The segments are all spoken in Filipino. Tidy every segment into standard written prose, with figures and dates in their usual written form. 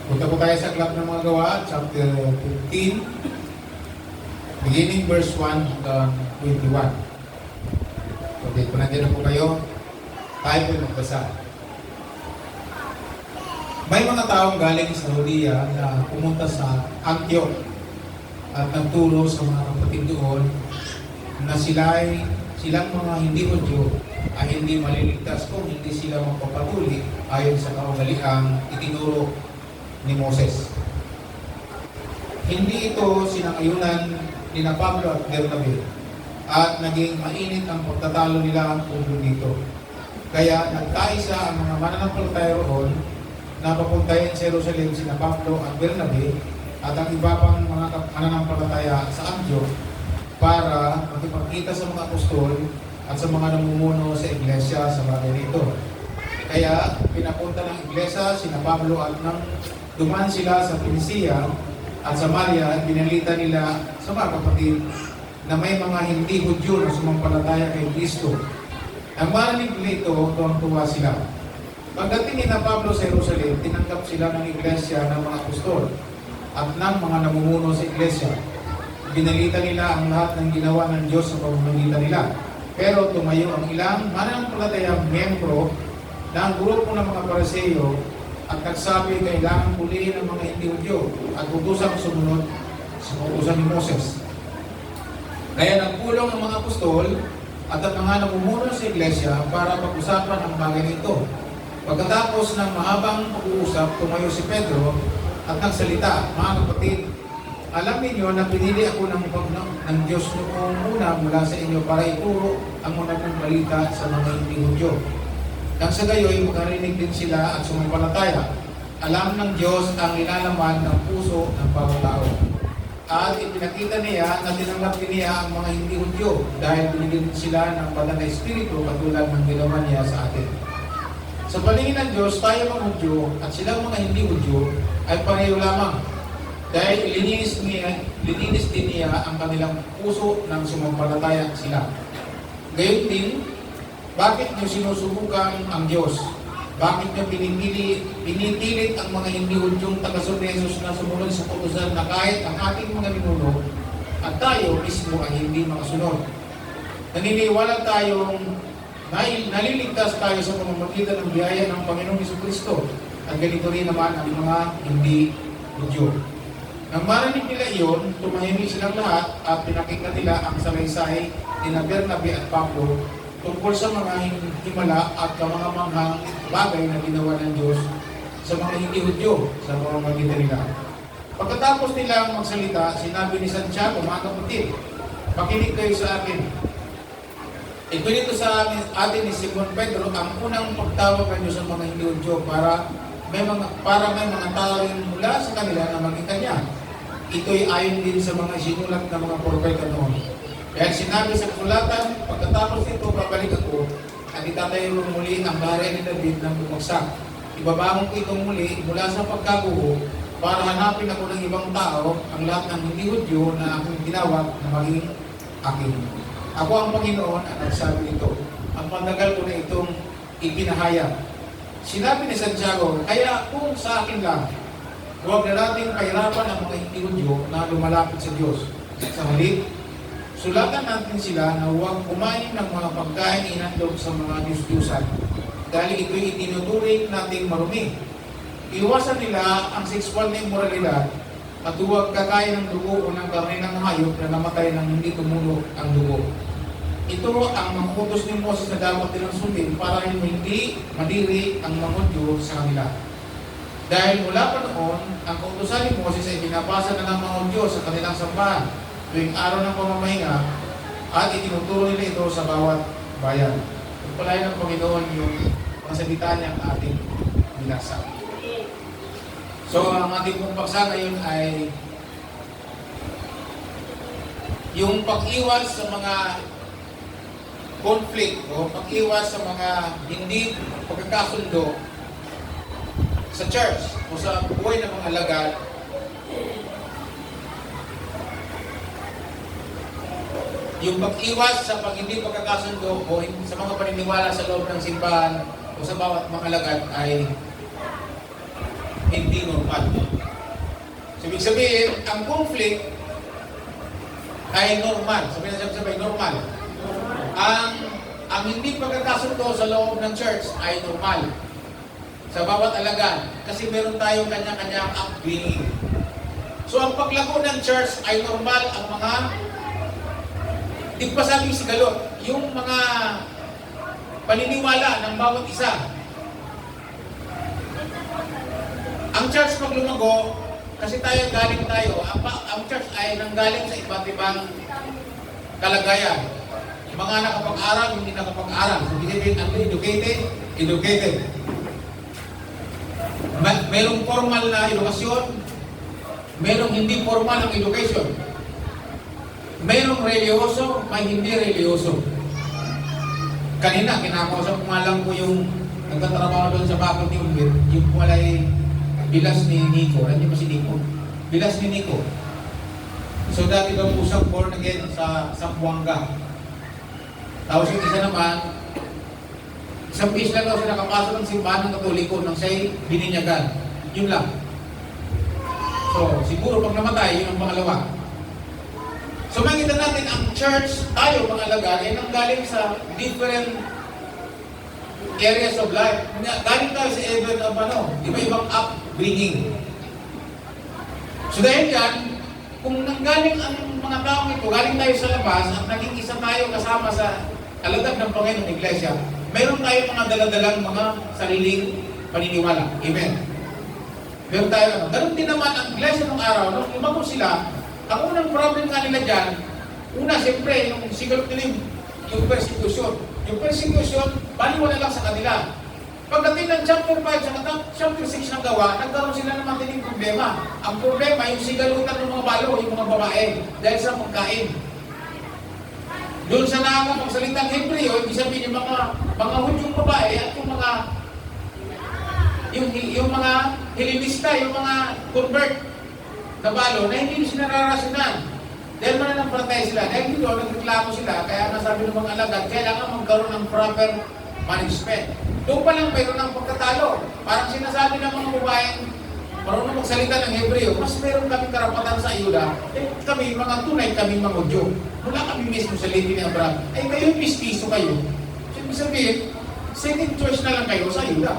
Punta po tayo sa Aklat ng mga Gawa, chapter 15, beginning verse 1 hanggang 21. Okay, kung nandiyan na po kayo, tayo po magbasa. May mga taong galing sa Judea na pumunta sa Antioch at nagturo sa mga kapatid doon na silang mga hindi Hudyo ay hindi maliligtas kung hindi sila magpapatuli ayon sa kaugaliang itinuro ni Moses. Hindi ito sinang-ayunan ni Pablo at Bernabe at naging mainit ang pagtatalo nila tungkol dito. Kaya nagkaisa ang mga mananampalataya roon na papuntahin sa Jerusalem sina Pablo at Bernabe at ang iba pang mga mananampalataya sa Antioch para makipagkita sa mga apostol at sa mga namumuno sa iglesia sa bagay nito. Kaya pinapunta ng iglesia sina Pablo at nang dumaan sila sa Pinisia at Samaria at binalita nila sa mga kapatid na may mga hindi Hudyo na sumampalataya kay Kristo. Nang marinig nila ito, tuwang-tuwa sila. Pagdating ni Pablo sa Jerusalem, tinanggap sila ng iglesia ng mga apostol at ng mga namumuno sa iglesia. Binalita nila ang lahat ng ginawa ng Diyos sa pamamagitan nila. Pero tumayo ang ilang mananampalatayang miyembro ng grupo ng mga Pariseo at nagsabi kailangan pulihin ang mga hindi Hudyo at utusang sumunod sa utusan ni Moses. Kaya nagpulong ang mga apostol at ang mga namumuno sa iglesia para pag-usapan ang bagay nito. Pagkatapos ng mahabang pag-uusap, tumayo si Pedro at nagsalita, "Mga kapatid, alam niyo na pinili ako ng Diyos noong una mula sa inyo para ituro ang magandang balita sa mga hindi Hudyo. Nang sa gayoy, makarinig din sila at sumampalataya. Alam ng Diyos ang ilalaman ng puso ng bawat tao. At ipinakita niya na tinanggap niya ang mga hindi Hudyo dahil binigyan sila ng banal na espiritu katulad ng ginawa niya sa atin. Sa paningin ng Diyos, tayo mga Hudyo at silang mga hindi Hudyo ay pareho lamang. Dahil lininis din niya ang kanilang puso ng sumampalataya sila. Gayon din, bakit niyo sinusubukan ang Diyos? Bakit niyo pinipilit ang mga hindi Hudyong taga-sunod ni Jesus na sumunod sa utusan na kahit ang ating mga ninuno at tayo mismo ay hindi makasunod? Naniniwala tayong naliligtas tayo sa pamamagitan ng biyaya ng Panginoong Jesucristo at ganito rin naman ang mga hindi Hudyo. Nang marinig nila iyon, tumahimik silang lahat at pinakita nila ang salaysay ni Bernabe at Pablo tungkol sa mga himala at mga manghang bagay na ginawa ng Diyos sa mga hindi Hudyo sa pamamagitan nila. Pagkatapos nilang magsalita, sinabi ni Santiago, "Mga kapatid, makinig kayo sa akin. Ito sa atin ni Simon Pedro ang unang pagtawag ng Diyos sa mga hindi Hudyo para may mga tao rin mula sa kanila na maging kanya. Ito'y ayon din sa mga sinulat ng mga propeta noon. Kaya sinabi sa kasulatan, pagkatapos nito, babalik ako at itatayo muli ang bahay ni David ng bumagsak. Ibabangon ko itong muli mula sa pagkaguho para hanapin ako ng ibang tao ang lahat ng hindi Hudyo na aking tinawag na maging akin. Ako ang Panginoon at nagsabi nito. Ang pandagal ko na itong ipinahayag." Sinabi ni Santiago, "Kaya kung sa akin lang, huwag na nating kahirapan ang mga hindi Hudyo na lumalapit sa Diyos. Sa huli, sulatan natin sila na huwag kumain ng mga pagkain inandog sa mga Diyos-Diyusan dahil ito'y itinuturing nating marumi. Iwasan nila ang sexual na immoralidad at huwag kakain ng dugo o ng karne ng hayop na namatay nang hindi tumulog ang dugo. Ito ang mga utos ni Moses na dapat nilang sundin para hindi madiri ang mga Hudyo sa kanila. Dahil mula pa noon, ang kautusan ni Moses ay binabasa na ng mga Hudyo sa kanilang sambahan tuwing araw ng pamamahinga at itinuturo nila ito sa bawat bayan." Pagpalain ng Panginoon yung mga salita niyang ating binasa. So, ang ating pong paksa ngayon ay yung pag-iwas sa mga conflict o pag-iwas sa mga hindi pagkakasundo sa church o sa buhay ng mga alagad. Yung pag-iwas sa hindi pagkakasundo o sa mga paniniwala sa loob ng simbahan o sa bawat mga alagad ay hindi normal. So, ibig sabihin, ang conflict ay normal. Sabi na sabay, normal. Ang hindi pagkakasundo sa loob ng church ay normal. Sa bawat alagad. Kasi meron tayong kanya-kanyang upbringing. So, ang paglago ng church ay normal. Ang mga, di pa sabi sigalot, yung mga paniniwala ng bawat isa. Ang church pag lumago, kasi galing tayo, ang church ay nanggaling sa iba't ibang kalagayan. Yung mga nakapag-aral, hindi nakapag-aral. So, binibig ang educated. Merong formal na edukasyon, merong hindi formal ang education. Merong reliyoso, may hindi reliyoso. Kanina, kinakausap ko nga lang po yung nagtatrabaho doon sa faculty yung walay bilas ni Nico. Nandiyan ba si Nico? Bilas ni Nico. So dati daw po siya born again sa Zamboanga. Tapos yung isa naman, isang piece lang daw siya nakapasok ng simbahan ng Katoliko nang siya'y bininyagan. Yun lang. So siguro pag namatay, yun ang pangalawa. So makikita natin ang church, tayo mga alagad, ay nanggaling sa different areas of life. Galing tayo sa event of iba-ibang upbringing. So dahil yan, kung nanggaling ang mga taong ito, galing tayo sa labas at naging isa tayo kasama sa alagad ng Panginoon Iglesia, mayroon tayo mga daladalang mga sariling paniniwala. Amen. Meron tayo, ganun din naman ang Iglesia ng araw, nung lumago sila, ang unang problem kanila dyan, una, siyempre, yung sigalot nila yung persecution. Yung persecution, baliwala lang sa kanila. Pagdating ng chapter 5 sa chapter 6 ng gawa, nagkaroon sila ng matining problema. Ang problema, yung sigalutan ng mga balo, yung mga babae, dahil sa pagkain. Doon sa nakakapagsalitang Hebreo, ibig sabihin yung mga Hudyong babae at yung mga Helenista, yung mga convert na balo, na hindi sila nararasunan. Dahil mananampalataya sila. Dahil dito, nagreklamo sila, kaya nasabi ng mga alagad, kailangan magkaroon ng proper management. Doon pa lang mayroon ng pagkatalo. Parang sinasabi ng mga babaeng marunong magsalita ng Hebreo, mas meron kami karapatan sa ayuda. Kami, mga tunay, kami mga Hudyo. Wala kami mismo sa liti ni Abraham. Kayo, pistiso kayo. So, ibig sabihin, second choice na lang kayo sa ayuda.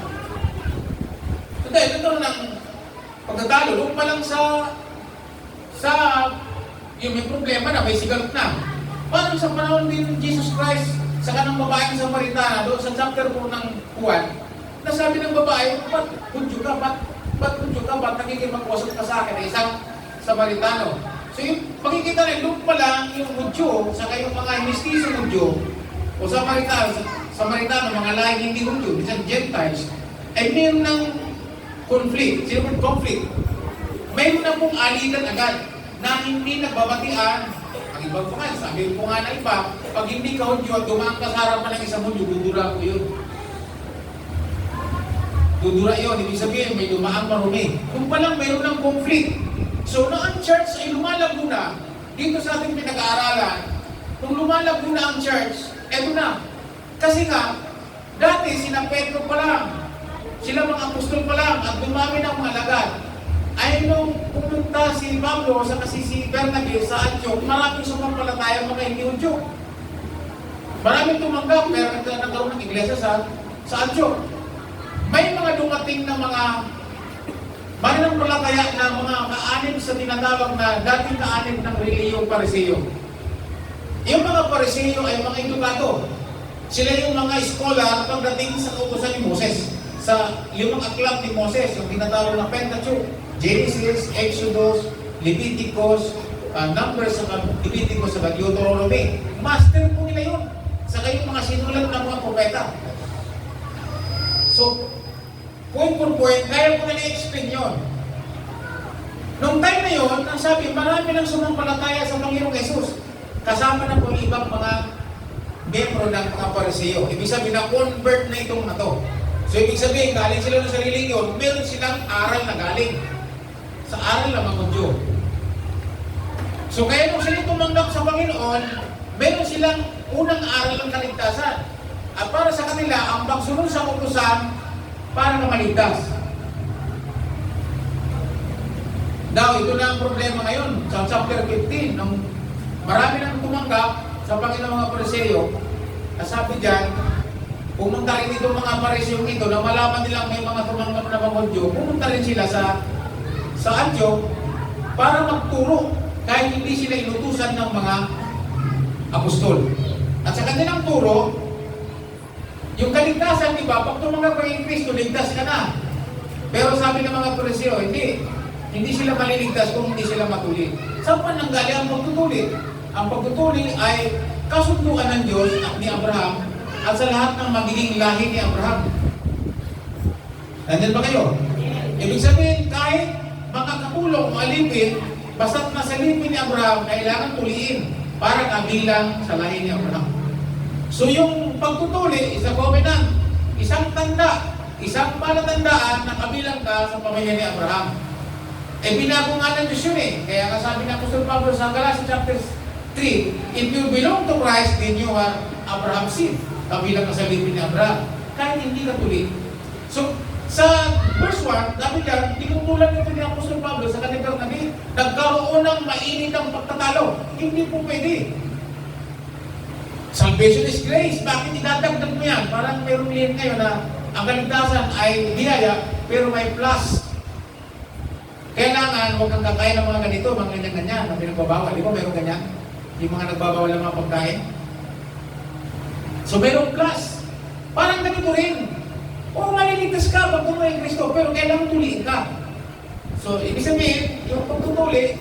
So, dahil nagkaroon ng pagkatalo, doon pa lang yung may problema na, may sigalot na. Paano sa panahon din ng Jesus Christ sa kanang babaeng Samaritana, doon sa chapter 4 ng Juan, nasabi ng babae, ba't Hudyo ka? Ba't nagiging magwasok ka sa akin? Isang Samaritano. So yung pagkikita rin, doon pa lang yung Hudyo, saka yung mga mistisong Hudyo, o Samaritano, mga lahing hindi Hudyo, isang Gentiles, ay mayroon ng conflict. Sino po conflict? Mayroon na pong alitan agad na hindi nagbabatian. Ang ibang pa nga, sabi ko nga na iba, pag hindi ka Hudyo at dumaan ka sa harapan ng isang Hudyo, dudura ko yun. Dudura yun, ibig sabihin may dumaan marumi. Kung palang mayroon ng conflict. So na ang church ay lumalago na, dito sa ating pinag-aaralan, kung lumalago na ang church, eto na. Kasi nga, dati sina Pedro pa lang, sila mga apostol pa lang, at dumami ng mga alagad. Ay nung pumunta si Pablo sa kasi si Bernabe sa Antioch, maraming sumampalataya mga hindi Hudyo. Maraming tumanggap, pero nagkaroon ng iglesia sa Antioch. May mga dumating na mga mananampalataya na mga kaanib sa tinatawag na dating kaanib ng reliyong Pariseo. Yung mga Pariseo ay mga edukado. Sila yung mga scholar pagdating sa kautusan ni Moses. Sa yung mga aklat ni Moses, yung tinatawag na Pentateuch, Genesis, Exodus, Leviticus, Numbers, Leviticus, sa Deuteronomy. Master po nila yun. Sa kayong mga sinulat ng mga propeta. So, point for point, kaya ko na i-explain yun. Nung time na yun, ang sabi, marami nang sumampalataya sa Panginoong Jesus. Kasama na po ibang mga membro ng mga Pariseo. Ibig sabihin na convert na itong na to. So, ibig sabihin, galing sila ng sarili yun, meron silang aral na galing. Sa aral ng mga Hudyo. So kaya nung sila tumanggap sa Panginoon, meron silang unang aral ng kaligtasan. At para sa kanila, ang pagsunod sa utusan para na maligtas. Now, ito na ang problema ngayon sa chapter 15. Nung marami nang tumanggap sa Panginoong mga Pariseo, sabi dyan, pumunta rin dito mga Pariseo ito na malaman nilang may mga tumanggap na mga Hudyo, pumunta rin sila sa Antioch para magturo kahit hindi sila inutusan ng mga apostol. At sa kanilang turo, yung kaligtasan, di ba, pag tumanggap kay Kristo, ligtas ka na. Pero sabi ng mga Pariseo, hindi sila maliligtas kung hindi sila matuli. Saan pa nanggali ang pagtutuli? Ang pagtutuli ay kasunduan ng Diyos at ni Abraham at sa lahat ng magiging lahi ni Abraham. Nandiyan ba kayo? Ibig sabihin, kahit makakapulong o alipin, basta't nasa lipin ni Abraham, kailangan tuliin para kabilang sa lahi ni Abraham. So yung pagtutuli, isang covenant, isang tanda, isang palatandaan na kabilang ka sa pamilya ni Abraham. Binago nga ng Diyos yun eh. Kaya nga sabi ng Apostol Pablo sa Galatia chapter 3, if you belong to Christ, then you are Abraham's seed. Kabilang ka sa lipin ni Abraham. Kahit hindi ka tuli. So, sa verse 1, sabi dyan, tinutulad nito ni Apostol Pablo sa kanilang nabi, nagkaroon ng mainit ang pagtatalo. Hindi po pwede. Salvation is grace. Bakit idadagdag mo yan? Parang mayroong lihin ngayon na ang kaligtasan ay biyaya, pero may plus. Kailangan huwag kang kakain ng mga ganito, mga ganyan-ganyan, na pinagbabawal. Di ba mayroong ganyan? Yung mga nagbabawal ng mga pagkain. So mayroong plus. Parang ganito rin. O maliligtas ka pag tumuhay ang Kristo, pero kailangan tuliin ka. So ibig sabihin, yung pagtutuli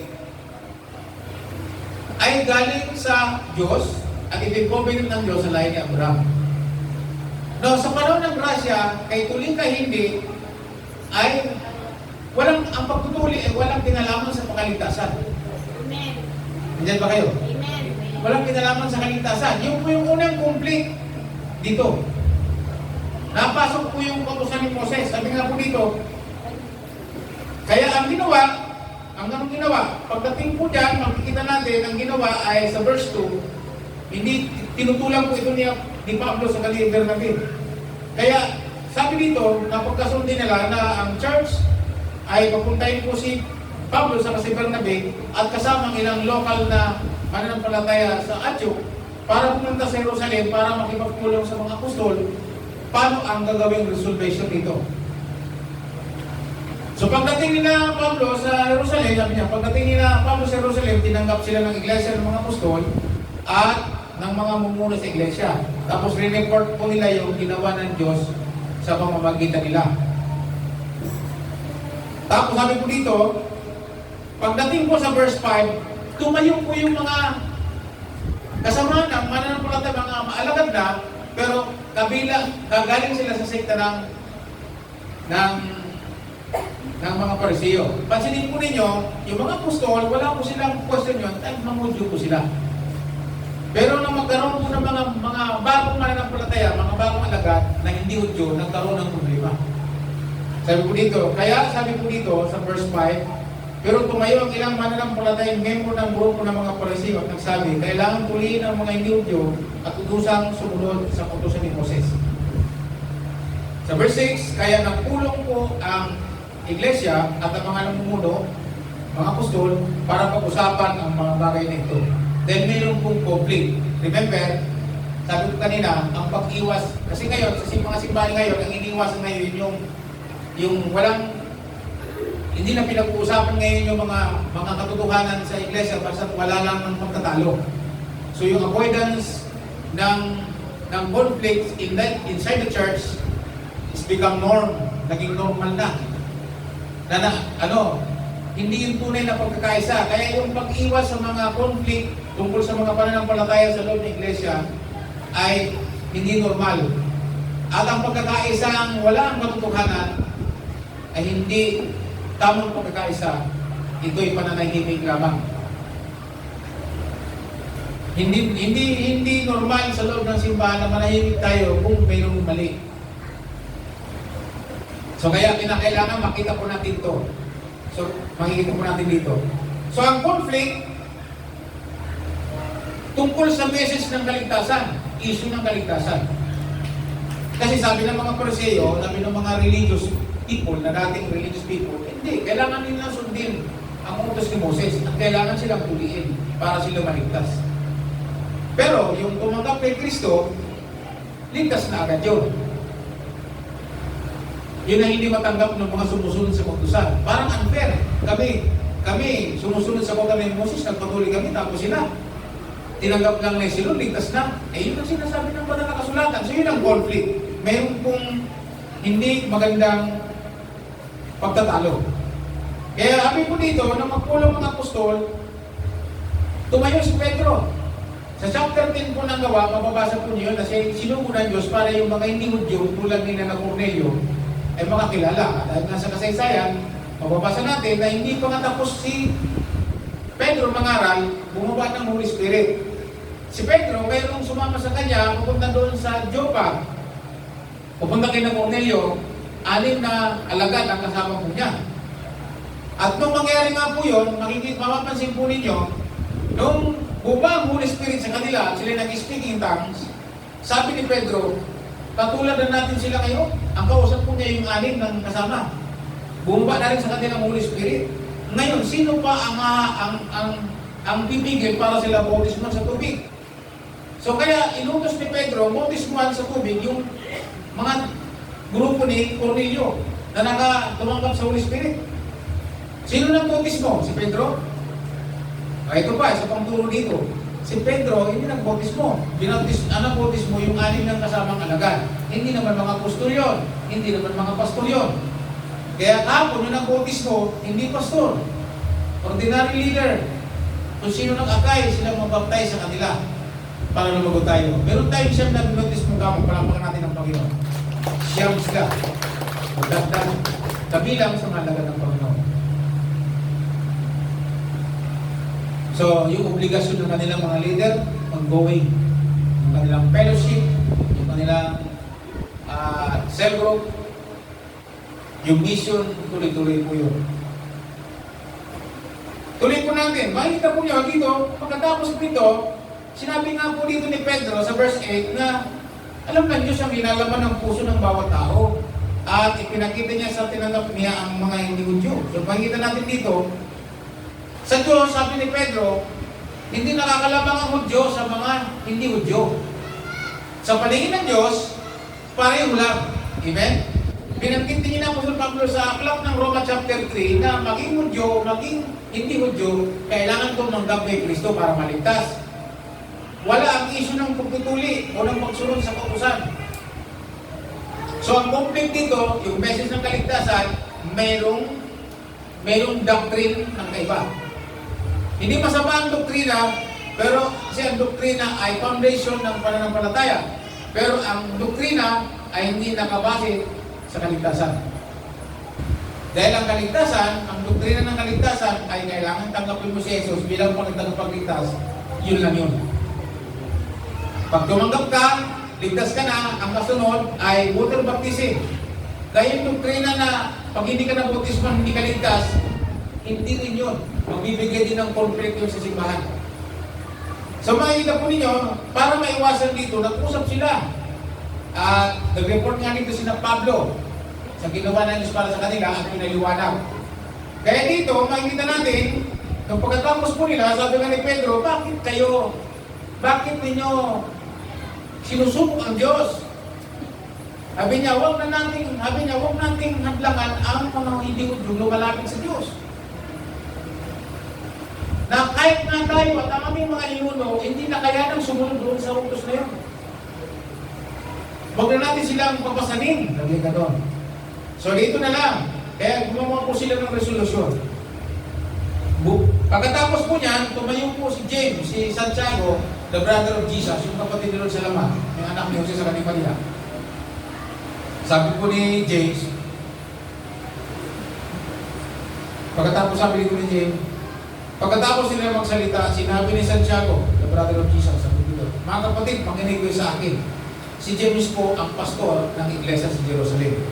ay galing sa Diyos at ipincovenant ng Diyos sa lahi ni Abraham. No, sa panahon ng grasya, kay tuling ka hindi, ay ang pagtutuli ay walang kinalaman sa pakaligtasan. Amen. Nandiyan ba kayo? Amen. Walang kinalaman sa kaligtasan. Yung po yung unang complete dito. Napasok po yung kautusan ni Moses. Sabi nga po dito, kaya ang anong ginawa? Pagdating po dyan, makikita natin, ang ginawa ay sa verse 2, hindi tinutulang po ito ni Pablo sa kanyang Bernabe. Kaya sabi dito, napagkasundin nila na ang church ay papuntahin po si Pablo sa si Bernabe at kasama ilang lokal na mananampalataya sa Antioch para pumunta sa Jerusalem para makipagpulong sa mga apostol paano ang gagawing resolvation dito. So pagdating nila Pablo sa Jerusalem, sabi niya, pagdating nila Pablo sa Jerusalem, tinanggap sila ng iglesia ng mga apostol at ng mga mumuno sa iglesia. Tapos re-report po nila yung ginawa ng Diyos sa pamamagitan nila. Tapos sabi po dito, pagdating po sa verse 5, tumayo po yung mga kasama ng mananampalataya, mga maalagad na, pero gagaling sila sa sekta ng mga Pariseo. Pansinin po ninyo, yung mga apostol, wala po silang question yun, at mamudyo po sila. Pero nang magkaroon po ng mga bagong mananampalataya, mga bagong alagad na hindi Hudyo, nagkaroon ng problema. Sabi po dito, kaya sabi po dito sa verse 5, pero tumayo ang ilang mananampalatayang membro ng grupo ng mga Pariseo at nagsabi, kailangan tuliin ang mga hindi Hudyo at utusang sumunod sa utusan ni Moses. Sa verse 6, kaya nagpulong po ang iglesia at ang mga namumuno, mga apostol, para pag-usapan ang mga bagay na ito. Then mayroon pong conflict. Remember, sabi ko kanina, ang pag-iwas, kasi ngayon, sa mga simbahan ngayon, ang iniwasan ngayon yung walang, hindi na pinag-uusapan ngayon yung mga katotohanan sa iglesia basta wala lang ng pagtatalo. So yung avoidance ng conflicts inside the church is become norm, naging normal na. Hindi yung tunay na pagkakaisa. Kaya yung pag-iwas sa mga conflict tungkol sa mga pananampalataya sa loob ng iglesia ay hindi normal. At ang pagkakaisa ang wala ang katotohanan ay hindi tamang pagkakaisa. Ito'y pananahimik lamang. Hindi normal sa loob ng simbahan na manahimik tayo kung mayroong mali. So kaya kinakailangan makita po natin ito. So, makikita po natin dito. So, ang conflict tungkol sa message ng kaligtasan, issue ng kaligtasan. Kasi sabi ng mga Pariseo, sabi ng mga religious people, na dating religious people, hindi, kailangan nila sundin ang utos ni Moses at kailangan silang tuliin para sila maligtas. Pero yung tumanggap kay Kristo, ligtas na agad yun. Yun ang hindi matanggap ng mga sumusunod sa kautusan. Parang unfair. Kami, sumusunod sa kautusan ni Moses, nagpatuloy kami, tapos sila. Tinanggap lang na sila, ligtas na. Eh, yun ang sinasabi ng banal na kasulatan. So, yun ang conflict. Mayroon pong hindi magandang pagtatalo. Kaya sabi po dito, na magpulang mga apostol, tumayo si Pedro. Sa chapter 10 po ng Gawa, mababasa po niyo na sinugo ng Diyos para yung mga hindi Hudyo, tulad ni na Cornelio, ay makakilala. Dahil nasa kasaysayan, mababasa natin na hindi pa nga tapos si Pedro mangaral, bumaba ng Holy Spirit. Si Pedro, mayroong sumama sa kanya, pupunta doon sa Joppa. Pupunta kay na Cornelio, 6 na alagad ang kasama po niya. At nung mangyari nga po yun, mapapansin po ninyo, nung bumaba ang Holy Spirit sa kanila, sila nag-speak in tongues, sabi ni Pedro, katulad na natin sila ngayon, ang kausap po niya yung 6 ng kasama. Bumaba na rin sa kanila ang Holy Spirit. Ngayon, sino pa ang pipigil para sila bautismuhan sa tubig? So kaya inutos ni Pedro, bautismuhan sa tubig yung mga grupo ni Cornelio na tumanggap sa Holy Spirit. Sino nang bautismo? Si Pedro? Ito pa, isa pang turo dito. Si Pedro, hindi nagbautismo. Bautismo yung 6 ng kasamang alagad. Hindi naman mga apostol yun. Hindi naman mga pastor yun. Kaya kapon yung nagbautismo, hindi pastor. Ordinary leader. Kung sino nag-akay, sila mabaptize sa kanila. Para lumago tayo. Meron tayong siyang nagbautismo kamo, palampakan natin ang Panginoon. Siyam sila. Magdagdag. Kabilang sa mga alagad ng Panginoon. So, yung obligasyon ng kanilang mga leader, ongoing. Yung kanilang fellowship, yung kanilang cell group, yung mission, tuloy-tuloy po yun. Tuloy po natin. Makikita po nyo dito, pagkatapos po ito, sinabi nga po dito ni Pedro sa verse 8 na alam ng Diyos ang inalaman ng puso ng bawat tao at ipinakita niya sa tinanggap niya ang mga hindi Hudyo. So, makikita natin dito, sa Diyos, sabi ni Pedro, hindi nakakalabang ang Hudyo sa mga hindi Hudyo. Sa paningin ng Diyos, pareho lang. Amen? Binanggit din niya na Apostol Pablo sa aklat ng Roma chapter 3 na maging Hudyo, maging hindi Hudyo, kailangan tumanggap kay Kristo para maligtas. Wala ang issue ng pagtutuli o ng pagsunod sa kautusan. So ang conflict dito, yung message ng kaligtasan, mayroong doctrine ng kaiba. Hindi masama ang doktrina, pero kasi ang doktrina ay foundation ng pananampalataya. Pero ang doktrina ay hindi nakabase sa kaligtasan. Dahil ang kaligtasan, ang doktrina ng kaligtasan ay kailangan tanggapin mo si Jesus bilang pagligtas, yun lang yun. Pag tumanggap ka, ligtas ka na, ang kasunod ay water baptism. Dahil yung doktrina na pag hindi ka na bautismo, hindi ka ligtas, hindi rin yun. Magbibigay din ng conflict yun sa simbahan. So makikita po ninyo, para maiwasan dito, nag-usap sila. At nag-report nga dito sina Pablo sa ginawa ng Diyos para sa kanila at pinaliwanag. Kaya dito, makikita natin, nung pagkatapos po nila, sabi nga ni Pedro, bakit ninyo sinusubok ang Diyos? Sabi niya, huwag nating hadlangan ang mga hindi Hudyo lumalapit sa Diyos. Na kahit na tayo at ang aming mga inuno, hindi na kaya nang sumunod doon sa utos na yun. Huwag na natin silang papasanin. Lagi ka doon. So dito na lang. Kaya gumawa po sila ng resolusyon. Pagkatapos po niyan, tumayo po si James, si Santiago, the brother of Jesus, yung kapatid nila sa Laman, yung anak ni Jose sa kanila. Sabi po ni James, pagkatapos nila magsalita, sinabi ni Santiago, the brother of Jesus, sabi dito, mga kapatid, makinig kayo sa akin. Si James po ang pastor ng iglesia sa Jerusalem.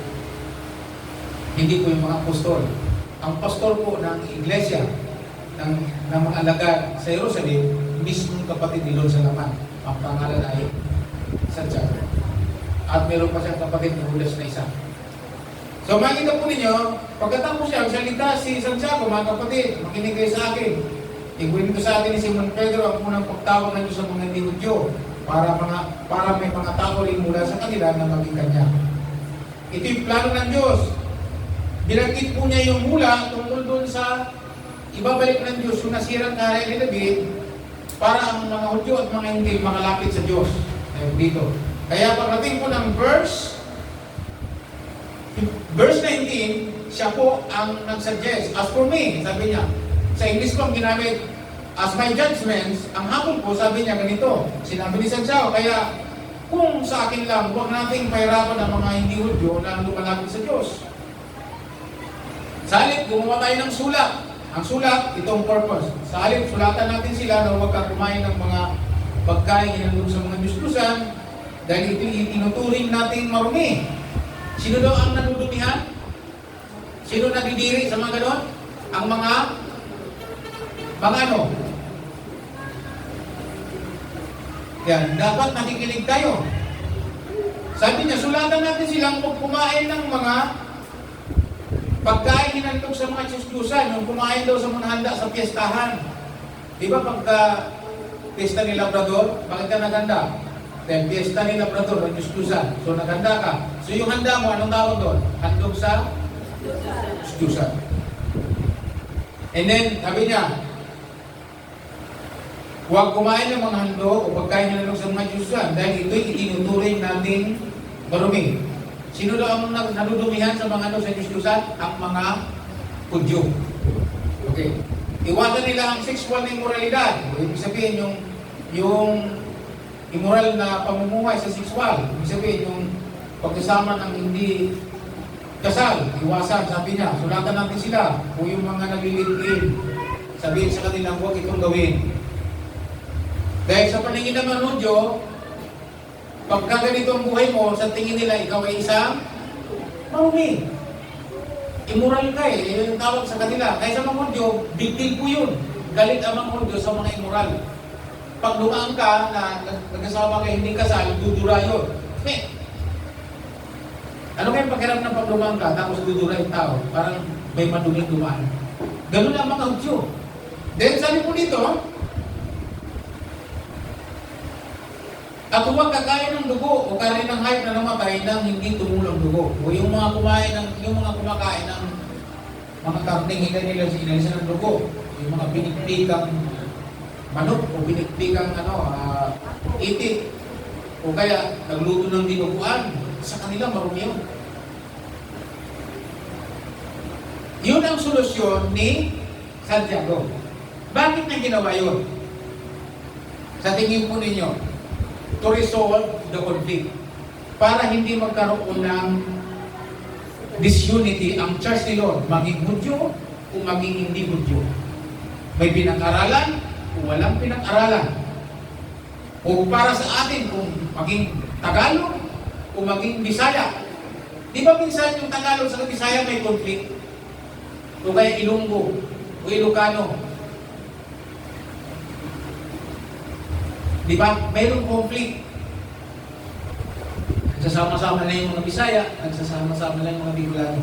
Hindi po yung mga apostol. Ang pastor po ng iglesia ng mga alagad sa Jerusalem, mismong kapatid ni Lord sa Laman. Ang pangalan ay Santiago. At meron pa siyang kapatid ni Judas na isa. So makikita po ninyo, Pagkatapos siya, ang salita si Santiago, mga kapatid, makinig kayo sa akin. Iguin ko sa atin ni Simon Pedro ang unang pagtawag ng Diyos sa mga hindi Hudyo para may mga tao rin mula sa kanila na maging kanya. Ito yung plano ng Diyos. Binanggit po niya yung mula tungkol doon sa ibabalik ng Diyos yung nasirang kaharian ni David para ang mga Hudyo at mga hindi makalapit sa Diyos. Dito. Kaya pagdating po ng verse 19, siya po ang nagsuggest. As for me, sabi niya, sa English ko ang ginamit, as my judgments, ang hapon po, sabi niya ganito, sinabi ni Santiago, kaya kung sa akin lang, huwag nating pahirapan ang mga hindi Hudyo na lumalapit sa Diyos. Sa halip, gumawa tayo ng sulat. Ang sulat, itong purpose. Sa halip, sulatan natin sila na huwag kang kumain ng mga pagkain inandog sa mga Diyos-Dusan dahil ito itinuturing natin marumi. Sino daw ang nadudumihan? Sino nagdidiri sa mga ganon? Ang mga ano? Yan, dapat nakikinig tayo. Sabi niya, sulatan natin silang kung kumain ng mga pagkain hinandog sa mga Diyos-Dusan, yung kumain daw sa mga handa sa piyestahan. Di ba pagka piyesta ni Labrador, bakit ka naganda? Dahil piyesta ni Labrador, ang Diyos-Dusan. So naganda ka. So yung handa mo, anong tawag doon? Handog sa Diyos-Dusan. And then, sabi niya, huwag kumain ng mga handog o pagkain hinandog sa mga Diyos-Dusan dahil ito'y itinuturing nating marumi. Sino daw ang nadudumihan sa mga sa Diyos-Dusan? Ang mga Hudyo. Okay. Iwasan nila ang sexual na immoralidad. Ibig sabihin yung immoral na pamumuhay sa sexual. Ibig sabihin yung pagkasama ng hindi kasal. Iwasan, sabi niya. Sulatan natin sila. Kung yung mga naglilid-in, sabihin sa kanila, huwag itong gawin. Dahil sa paningin ng mga Hudyo, pagka ganito ang buhay mo, sa tingin nila, ikaw ay isang marumi. Immoral ka eh. Yung tawag sa kanila. Kaya sa mga Hudyo, big deal po yun. Galit ang mga Hudyo sa mga immoral. Pag dumaan ka na nagkasama ka hindi kasal, dudura yun. Eh, ano kayong pakiram ng pag dumaan ka, tapos dudura yung tao? Parang may maduming dumaan. Ganun ang mga Hudyo. Then sabi po dito, at huwag kakain ng dugo o karin ng hayop na namatay nang hindi tumulong dugo. O yung mga kumakain ng mga karning inalisan ng dugo. Yung mga pinikpikang manok o pinikpikang itik. O kaya nagluto ng dinuguan. Sa kanila marumi yun. Yun ang solusyon ni Santiago. Bakit na ginawa yun? Sa tingin po ninyo, to resolve the conflict. Para hindi magkaroon ng disunity ang Church ni Lord, maging Hudyo o maging hindi Hudyo. May pinag-aralan o walang pinag-aralan. O para sa atin, kung maging Tagalog o maging Bisaya. Di ba minsan yung Tagalog sa Bisaya may conflict? O kaya Ilonggo o Ilocano. Di ba? Mayroong conflict. Nagsasama-sama na yung mga Bisaya, nagsasama-sama na yung mga Bicolano.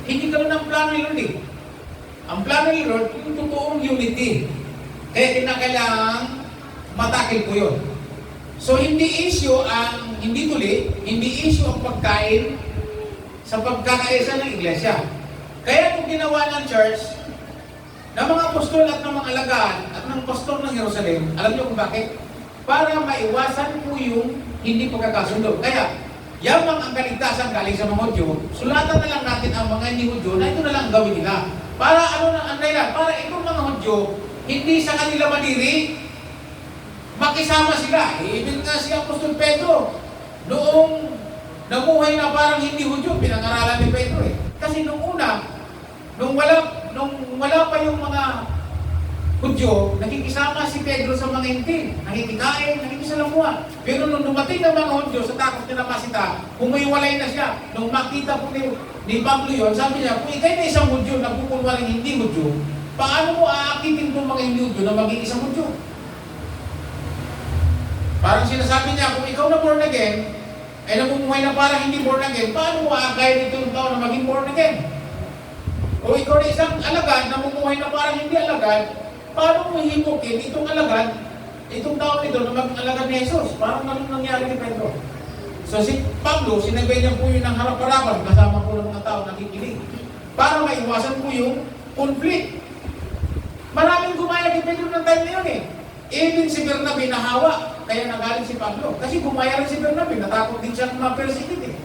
Hindi ganoon ang plano ni Lord eh. Ang plano ni Lord, yung totoong unity. Kaya kinakailangan matakil ko yun. So hindi issue ang, hindi tuli, hindi issue ang pagkain sa pagkakaisa ng iglesia. Kaya kung ginawa ng church, ng mga apostol at ng mga alagaan at ng pastor ng Jerusalem, alam niyo kung bakit? Para maiwasan po yung hindi pagkakasundo. Kaya, yamang ang kaligtasan galing sa mga Hudyo, sulatan na lang natin ang mga hindi Hudyo na ito na lang gawin nila. Para ano na ang dahilan? Para itong mga Hudyo, hindi sa kanila madiri, makisama sila. Ibig nga si Apostol Pedro, noong namuhay na parang hindi Hudyo, pinangaralan ni Pedro eh. Kasi nung una, nung wala pa yung mga Hudyo, nakikisama si Pedro sa mga hindi. Nakikikain, nakikisalamuha. Pero nung dumating ng mga Hudyo sa takot nila masita, humiwalay na siya. Nung makita po ni Pablo yun, sabi niya, kung ikay na isang Hudyo, nagpupunwa rin hindi Hudyo, paano mo aakitin itong mga hindi Hudyo na maging isang Hudyo? Parang sinasabi niya, kung ikaw na born again, ay namumuhay na parang hindi born again, paano mo aakayin itong tao na maging born again? O ikaw na isang alagad, namumuhay na parang hindi alagad, paano mo himukin itong alagad, itong tao nito na maging alagad ni Jesus? Parang ganun nangyari ni Pedro. So si Pablo, sinagay niya po yun ng harap-harapan, kasama po ng mga tao nakikinig, para maiwasan po yung conflict. Maraming gumaya kay Pedro ng time na yun eh. Even si Bernabe nahawa, kaya nagaling si Pablo. Kasi gumaya rin si Bernabe, natakot din siyang ma-persecute eh.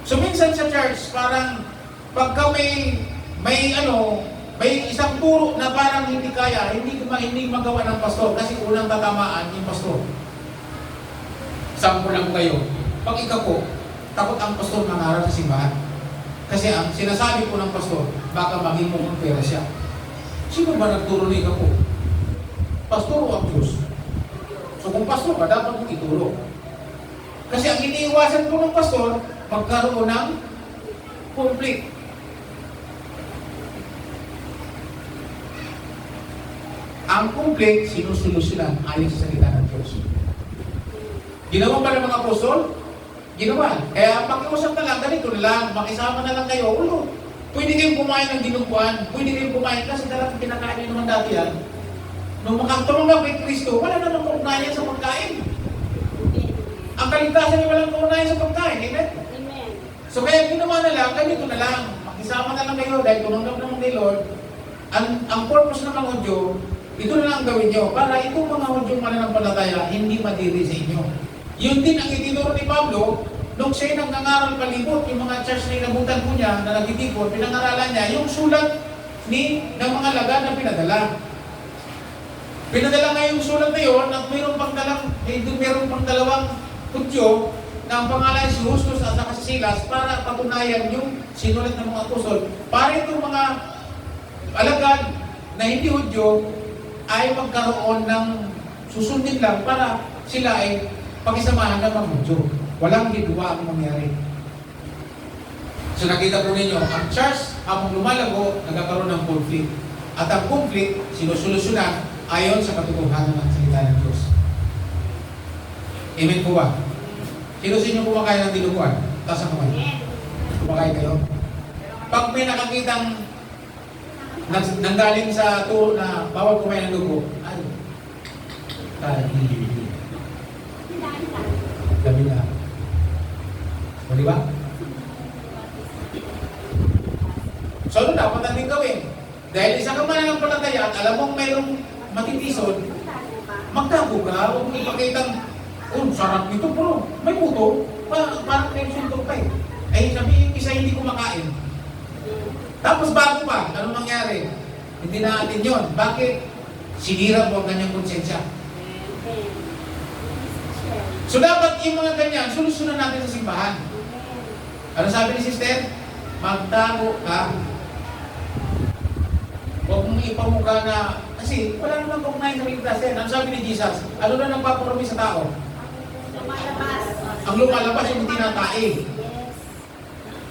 So minsan sa church, parang pagka may isang turo na parang hindi kaya, hindi magawa ng pastor kasi unang tatamaan yung pastor. Sample lang kayo. Pag ikaw po, takot ang pastor mangarap sa simbahan. Kasi ang sinasabi po ng pastor, baka maging mong pera siya. Sino ba nagturo ni ikaw po? Pastor o ang Diyos? So kung pastor ka, dapat mong ituro. Kasi ang iniiwasan po ng pastor, magkaroon ng conflict. Ang conflict, sinusolusyonan ayon sa salita ng Diyos. Ginawa ba ng mga apostol? Ginawa. Kaya pag-iusap na lang, ganito na lang, makisama na lang kayo, ulo. Pwede kayong kumain ng dinuguan, pwede kayong kumain kasi talagang kinakain nyo naman dati yan. Nung makatulong kay Kristo, wala namang kaugnayan sa pagkain. Ang kaligtasan ay walang kaugnayan sa pagkain. Amen? Amen. So kaya ginawa na lang, ganito na lang. Makisama na lang kayo dahil tumanggap naman kay Lord. Ang purpose ng mga Hudyo, ito na lang ang gawin nyo para itong mga Hudyong mananampalataya hindi madiri sa inyo. Yun din ang itinuro ni Pablo nung siya'y nagngangaral palibot, yung mga church na inabutan po niya na nagtitipon, pinangaralan niya yung sulat ng mga lagad na pinadala. Pinadala nga yung sulat na yun at mayroong pang dalawang Hudyo na ang pangalan si Justus at saka si Silas para patunayan yung sinulat ng mga apostol. Para itong mga alagad na hindi Hudyo ay magkaroon ng susundin lang para sila ay pakisamahan ng mga Hudyo. Walang hidwa ang mangyari. So nakita po ninyo, ang church habang lumalago, nagkakaroon ng conflict. At ang conflict, sinusolusyonan ayon sa katotohanan ng salita ng Diyos. Amen po ba? Sino sa inyo kumakain ng dinuguan? Taas ang kamay. Kumakain kayo? Pag may nakakitang nanggaling sa turo na bawal kumain ng dugo, ano? Gabi na. O diba? So ano dapat natin gawin? Dahil isa ka mananampalataya at alam mong mayroong matitison, magtago ka, huwag mong ipakitang, sarap nito bro, may puto, parang may suntok pa eh. Ay sabihin yung isa hindi kumakain. Tapos bago pa, anong mangyari? Hindi na natin yun. Bakit? Sinira po ang kanyang konsensya. So dapat yung mga ganyan, solusyonan natin sa simbahan. Ano sabi ni sister? Magtago ka. Huwag mong ipamukha na, kasi wala naman kung nahin sa ligtas yan. Ano sabi ni Jesus? Ano na nagpaparumi sa tao? Lumalabas. Ang lumalabas yung hindi natae.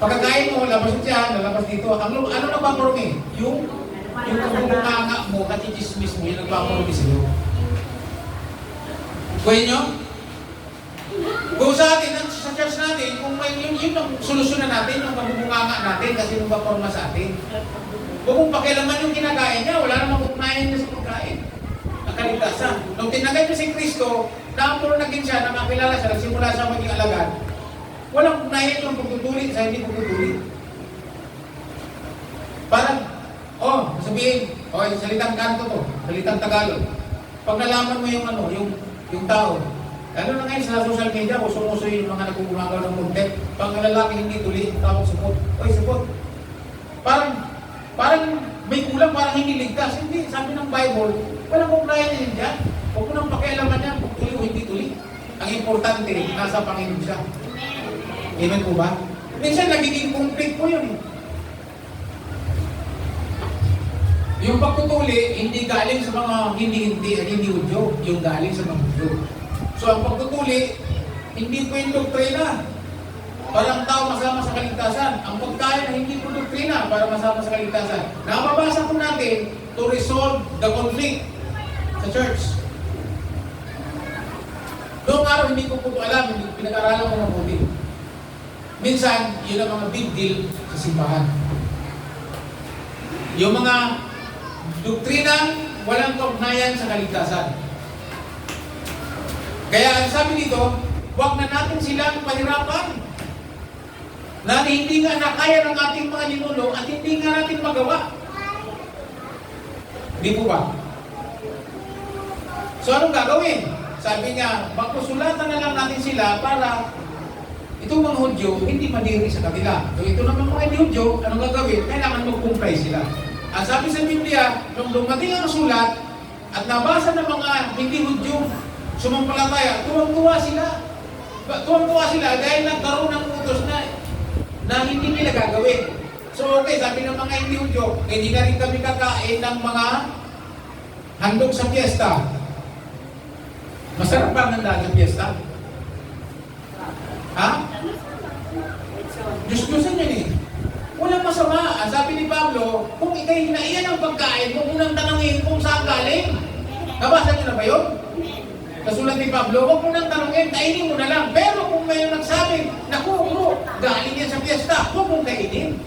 Pagkakain mo, labas siya, lalabas dito. Ano nagpaparumi? Yung kabunganga mo, katichismis mo, yung nagpaparumi sa'yo. Kuya nyo? Kung sa atin, sa church natin, kung may yun ang solusyonan natin, yung kabunganga natin, kasi yung paporma sa atin. Huwag mong pakialaman yung kinakain niya, wala namang kuknayan niya sa pagkain. Ang kaligtasan. Nung tinagay niya si Kristo, naamuro naging siya, na makilala siya, nagsimula siya maging alagad, walang kuknayan yung pagtutulit sa hindi pagtutulit. Parang, sabihin, salitang kanto to, salitang Tagalog. Pag nalaman mo yung tao, lalo na ngayon sa social media, kung sumuso yung mga nagkumagaw ng content, pang lalaki hindi tuli, tawag supot. Supot. Parang may kulang, parang hindi ligtas. Hindi, sabi ng Bible, walang kumplayan niya dyan. Huwag mo nang pakialaman niya kung tuli o hindi tuli. Ang importante, nasa Panginoon siya. Amen po ba? Minsan nagiging conflict po yun. Yung pagtutuli, hindi galing sa mga hindi Hudyo, yung galing sa mga Hudyo. So ang pagtutuli, hindi po yung doktrina. Parang tao masama sa kaligtasan. Ang pagkain na hindi po doktrina para masama sa kaligtasan. Nakababasa po natin to resolve the conflict sa church. Noong araw, hindi ko po alam, pinag-aralan ko mabuti. Minsan, yun ang mga big deal sa simbahan. Yung mga doktrina walang kaugnayan sa kaligtasan. Kaya ang sabi dito, huwag na natin silang pahirapan na hindi nga nakaya ng ating mga ninuno at hindi nga natin magawa. Di po ba? So anong gagawin? Sabi niya, magkusulatan na lang natin sila para itong mga Hudyo hindi madiri sa kanila. So ito naman mga hindi Hudyo, anong gagawin? Kailangan mag-comply sila. Ang sabi sa Biblia, nung dumating ang sulat at nabasa ng mga hindi Hudyo, sumampalataya, tuwang-tuwa sila. Tuwang-tuwa sila dahil nagkaroon ng utos na hindi nila gagawin. So okay, sabi ng mga hindi Hudyo, hindi na rin kami kakain ng mga handog sa piyesta. Masarap ba ang handa ng piyesta? Ha? Diyos-Diyosan yan eh. Walang masama. Ang sabi ni Pablo, kung ikay hinaiyan ang pagkain, kung unang tanongin kung saan galing. Nabasa niyo na ba yun? Kasulat ni Pablo, huwag mo nang tanongin, kainin mo na lang. Pero kung mayroon nagsabi, naku, bro, galing yan sa piyesta, huwag mong kainin.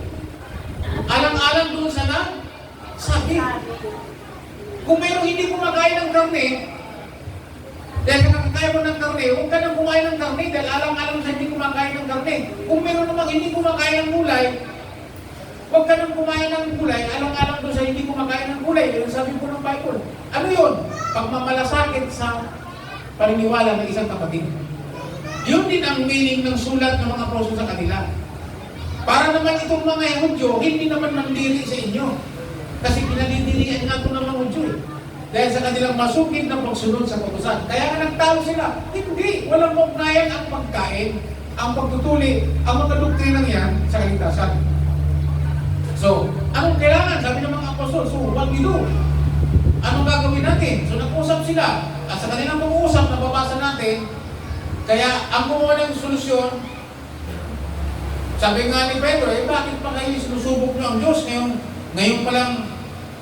Alang-alang doon sa sabi. Kung mayroong hindi kumakain ng karne, dahil nakakaya mo ng karne, huwag ka nang kumain ng karne dahil alang-alang sa hindi kumakain ng karne. Kung meron namang hindi kumakain ng gulay, huwag ka nang kumain ng gulay, alang-alang doon sa hindi kumakain ng gulay. Yun sabi po ng Bible. Ano yun? Pagmamalasakit sa paniniwala ng isang kapatid. Yun din ang meaning ng sulat ng mga apostol sa kanila. Para naman itong mga Hudyo, hindi naman mandiri sa inyo. Kasi pinadidirian nga ito ng mga Hudyo. Dahil sa kanilang masukid na pagsunod sa kautusan. Kaya nga nagtalo sila. Hindi. Walang ugnayan ang pagkain, ang pagtutuli, ang mga doktrinang yan sa kaligtasan. So, anong kailangan? Sabi ng mga apostol, so what we do? Anong gagawin natin? So, nag-usap sila. At sa kanilang pag-uusap, nababasa natin, kaya ang gumawa ng solusyon, sabi nga ni Pedro, bakit pa kayo sinusubok nyo ang Diyos? Ngayon pa lang,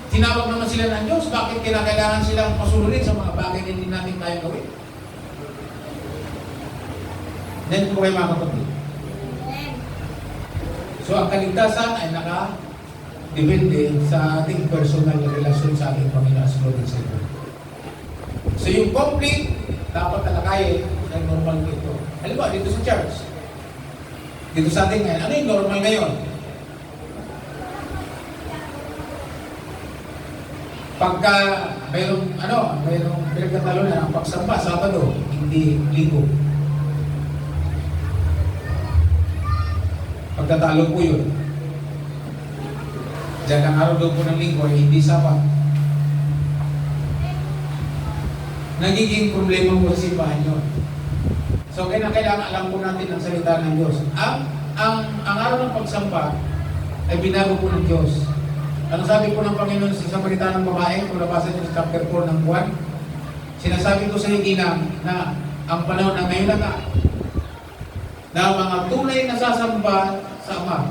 tinawag naman sila ng Diyos, bakit kailangan silang pasunurin sa mga bagay na hindi natin tayo gawin? Then po kayo mga kapatid. So ang kaligtasan ay naka-depende sa ating personal relasyon sa ating Panginoon sa Lord and Savior. So yung complete, dapat talakayin ay normal dito. Halimbawa, dito sa church. Dito sa ating ngayon. Ano yung normal ngayon? Pagka mayroong pinagtatalo na ang pagsamba, Sabado, hindi Linggo. Pagtatalo po yun. Diyan ang araw doon po ng Linggo ay hindi Sabat. Nagiging problema po sa simbahan yun. So kailangan alam po natin ang salita ng Diyos. Ang araw ng pagsamba ay binago po ng Diyos. Ano sabi po ng Panginoon sa salita ng babae, kung nabasa niyo sa chapter 4 ng Juan, sinasabi ko sa Ginang na ang panahon na ngayon na mga tunay na sasamba sa Ama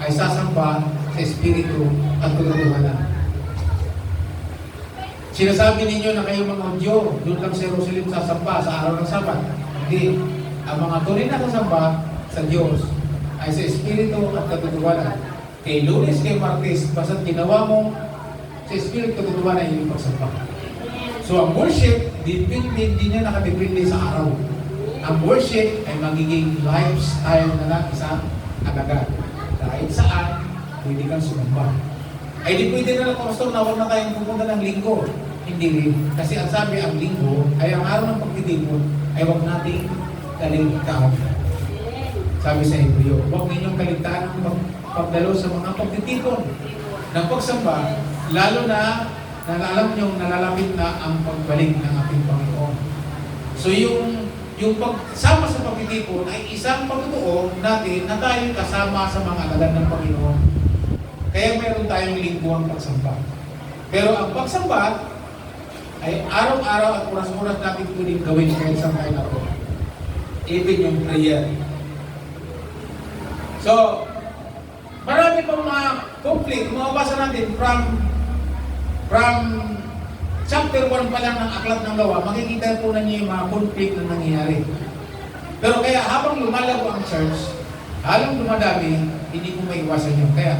ay sasamba sa Espiritu at katotohanan. Sinasabi ninyo na kayo mga Hudyo, doon lang sa Jerusalem sasamba sa araw ng Sabat. Hindi. Ang mga tunay na sasamba sa Diyos ay sa Espiritu at katotohanan. Kay Lunes, kay Martes, basta ginawa mo sa Espiritu katotohanan ay yung pagsamba. So ang worship, hindi niya nakadepende sa araw. Ang worship ay magiging lifestyle na lang isang agad. Kahit saan, pwede kang sumamba. Ay di pwede na lang, Pastor, na huwag na tayong pupunta ng Linggo. Hindi rin. Kasi ang sabi, ang Linggo ay ang araw ng pagtitipon ay huwag nating kaligtaan. Sabi sa Hebreo, huwag ninyong kaligtaan ang pagdalo sa mga pagtitipon ng pagsamba, lalo na alam nyo nalalapit na ang pagbalik ng ating Panginoon. So yung pagsama sa pagtitipon ay isang pagtutuo natin na tayo kasama sa mga alagad ng Panginoon. Kaya meron tayong lingguang pagsamba. Pero ang pagsamba ay araw-araw at oras-oras natin pwedeng gawin kahit saan tayo na po. Even yung prayer. So, marami pang mga conflict. Mababasa natin from chapter 1 pa lang ng Aklat ng Gawa, makikita po na niyo yung mga conflict na nangyayari. Pero kaya habang lumalago ang church, habang dumadami, hindi ko maiwasan yun. Kaya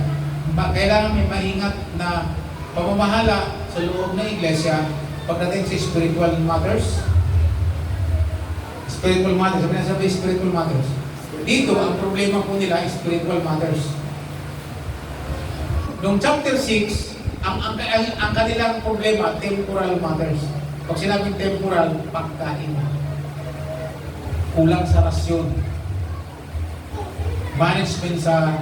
kailangan may maingat na pamamahala sa loob ng iglesia pagdating sa spiritual matters. Spiritual matters. Sabi na sabi, spiritual matters. Dito, ang problema po nila is spiritual matters. Noong chapter 6, ang kanilang problema, temporal matters. Pag sinabing temporal, pagkain. Kulang sa rasyon. Management sa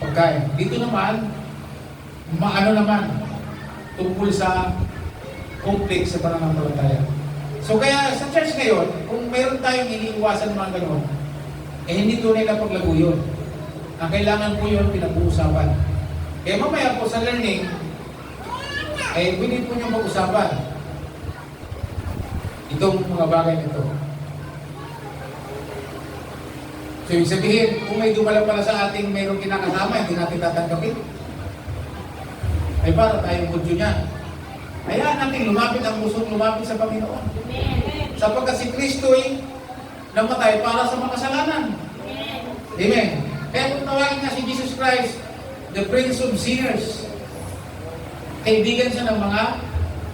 pagkain. Dito naman, ano naman, tungkol sa complex sa pananampalataya. So kaya sa church ngayon, kung mayroon tayong iniiwasan mga gano'n, hindi tunay na paglago yun. Ang kailangan po yun, pinag-uusapan. Kaya mamaya po sa learning, pwede po niyong mag-usapan itong mga bagay nito. So ibig sabihin, kung may dumala pala sa ating mayroong kinakasama, hindi natin tatanggapin. Ay para tayong budyo niyan. Hayaan natin lumapit ang pusong lumapit sa Panginoon. Sapagkat si Kristo ay namatay para sa makasalanan. Amen. Kaya kung tawagin nga si Jesus Christ, the Prince of Sinners, kaibigan siya ng mga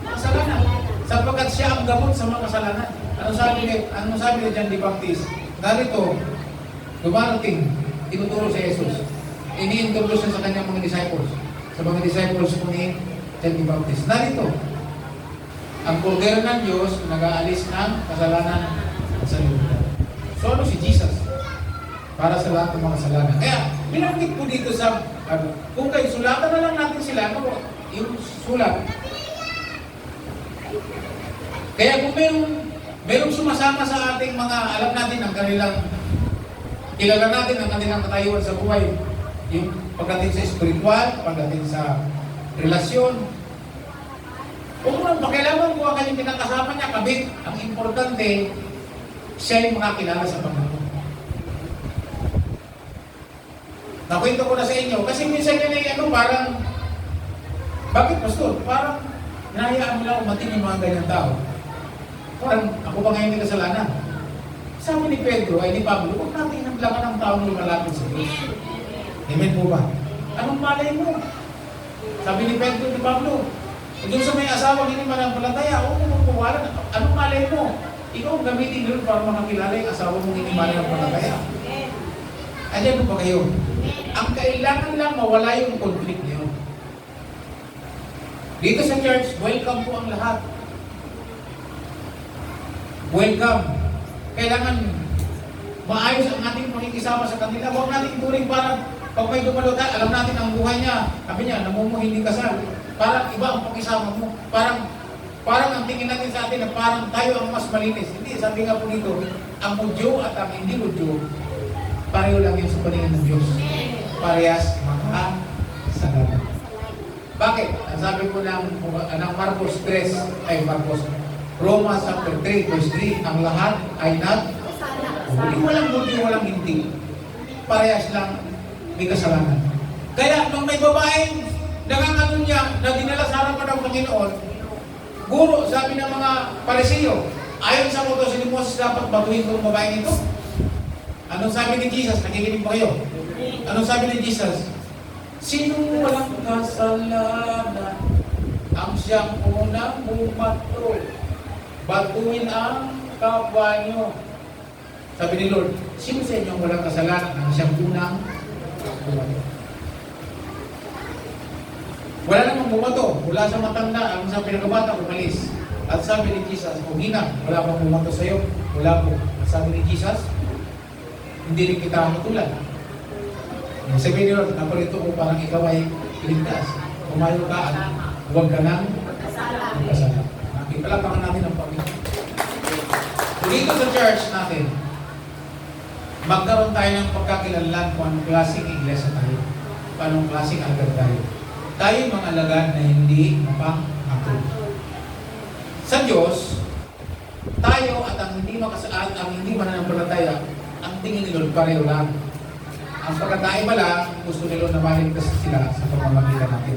makasalanan. Sapagkat siya ang gamot sa mga kasalanan. Anong sabi ni John the Baptist? Narito, dumarating, tinuturo si Jesus. Ini-introduce siya sa kanyang mga disciples. Sa mga disciples po ni John the Baptist. Narito, ang kordero ng Diyos nag-aalis ng kasalanan sa lupa. So ano si Jesus? Para sa lahat ng mga kasalanan. Kaya, binanggit po dito sa, kung kayo sulatan na lang natin sila, ano, yung sulat. Kaya kung mayroong sumasama sa ating mga, alam natin ang kanilang, kilala natin ang kanilang katayuan sa buhay. Yung pagdating sa spiritual, pagdating sa relasyon. Kung naman pakialaman ko ang kanyang pinakasama niya, kabit, ang importante, siya yung makakilala sa Panginoon. Nakwento ko na sa inyo, kasi minsan yan ay parang, bakit pastor? Parang, nahayaan mo lang umating yung mga ganyang tao. Parang, ako ba ngayon may kasalanan? Sabi ni Pedro, ay ni Pablo, huwag natin naglaman ng taong lumalapit sa Diyos. Amen po ba? Anong malay mo? Sabi ni Pedro ni Pablo, doon sa may asawa, hindi manampalataya, kumawalan. Anong malay mo? Ikaw ang gamitin doon para makakilala yung asawa mong hindi manampalataya. Ayan po ba kayo? Ang kailangan lang mawala yung conflict niyo. Dito sa church, welcome po ang lahat. Welcome. Kailangan maayos ang ating pakikisama sa kanila. Huwag natin turing parang pag may dumalo tayo, alam natin ang buhay niya. Sabi niya, namumuhay hindi kasal. Parang iba ang pakisama mo. Parang ang tingin natin sa atin na parang tayo ang mas malinis. Hindi, sabi nga po dito, ang Hudyo at ang hindi Hudyo, pareho lang yun sa paningin ng Diyos. Parehas makasalanan. Bakit? Ang sabi po ng Marcos 3, Roma chapter 3, verse 3, ang lahat ay hindi walang Hudyo, walang hindi. Parehas lang may kasalanan. Kaya nung may babaeng nangangano niya na dinala sa harapan ng Panginoon, guro, sabi ng mga Parisiyo, ayon sa utos ni Moses, dapat batuhin ko ang babaeng ito. Anong sabi ni Jesus? Nakikinig ba kayo? Anong sabi ni Jesus? Sino walang kasalanan ang siyang unang bumato? Batuhin ang kapwa niyo. Sabi ni Lord, sino sa inyo walang kasalanan ang siyang unang bumato? Wala namang bumato. Mula sa matanda, ang sa pinagabata, umalis. At sabi ni Jesus, kung hina, wala pang bumato sa iyo, wala po. At sabi ni Jesus, hindi rin kita matulad. Sabi ni Lord, naparito ko parang ikaw ay iligtas. Kumayo ka at huwag ka nang magkasala. Ipalapakan natin ang Panginoon. Dito sa church natin, magkaroon tayo ng pagkakilanlan kung anong klaseng iglesia tayo. Anong klaseng alagad tayo. Tayo mga alagad na hindi mapang-ako. Sa Diyos, tayo at ang hindi mananampalataya, ang tingin ni Lord pareho lang. Ang pagkakaiba lang, gusto ni Lord na maligtas sila sa pamamagitan natin.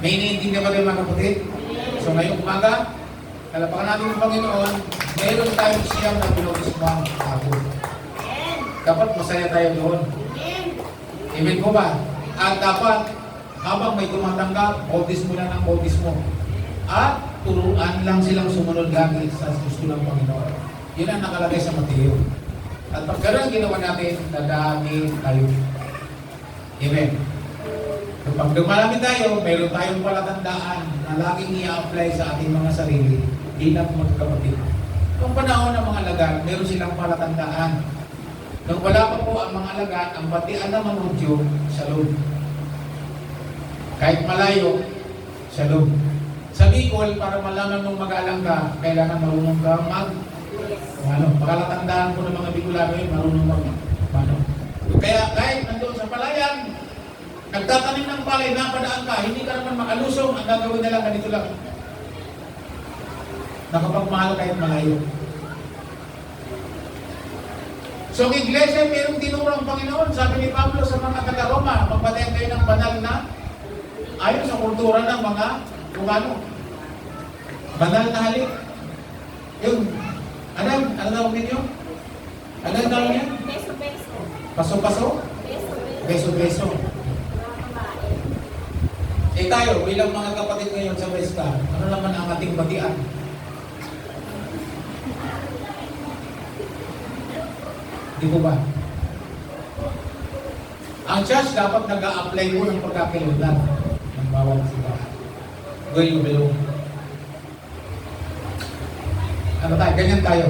May iniintindihan ba kayo mga kapatid? So ngayong umaga, kalapakan natin ng Panginoon, mayroon tayong siyang na pinautismang ako. Dapat masaya tayo doon. Amen po ba? At dapat, habang may tumatanggap, bautis mo na ng bautis mo. At turuan lang silang sumunod lagi sa gusto ng Panginoon. Yun ang nakalagay sa Mateo. At pag ganun ginawa natin, dadami tayo. Amen. So, pag dumarami tayo, mayroon tayong palatandaan na laging i-apply sa ating mga sarili. Hindi na magkakapatid. Noong panahon ng mga alagad, mayroon silang palatandaan. Nung wala pa po ang mga alagad, ang batian ng manudyo, shalom. Kahit malayo, shalom. Sa Bicol, para malaman mong mag-alang ka, kailangan marunong ka pakalatandaan ko ng mga Bicolano yun, marunong Kaya kahit nandoon sa palayan, nagtatanim ng palay, napadaan ka, hindi ka naman makalusong, ang gagawin na lang, ganito lang. Nakapagmahal kahit malayo. So, ang iglesia, mayroong tinurang Panginoon. Sabi ni Pablo sa mga taga-Roma, magpatayan kayo ng banal na ayon sa kultura ng mga Romano. Banal na halik. Yung, ano tawag ninyo? Ano tawag niya? Beso-beso. Paso-paso? Beso-beso. Beso-beso. Mga babae. Tayo, bilang mga kapatid ngayon sa Westa, ano naman ang ating batian? Di po ba? Ang church dapat nag-a-apply mo ng pagkakailangan ng bawat simbahan. Going below. Ano tayo? Ganyan tayo.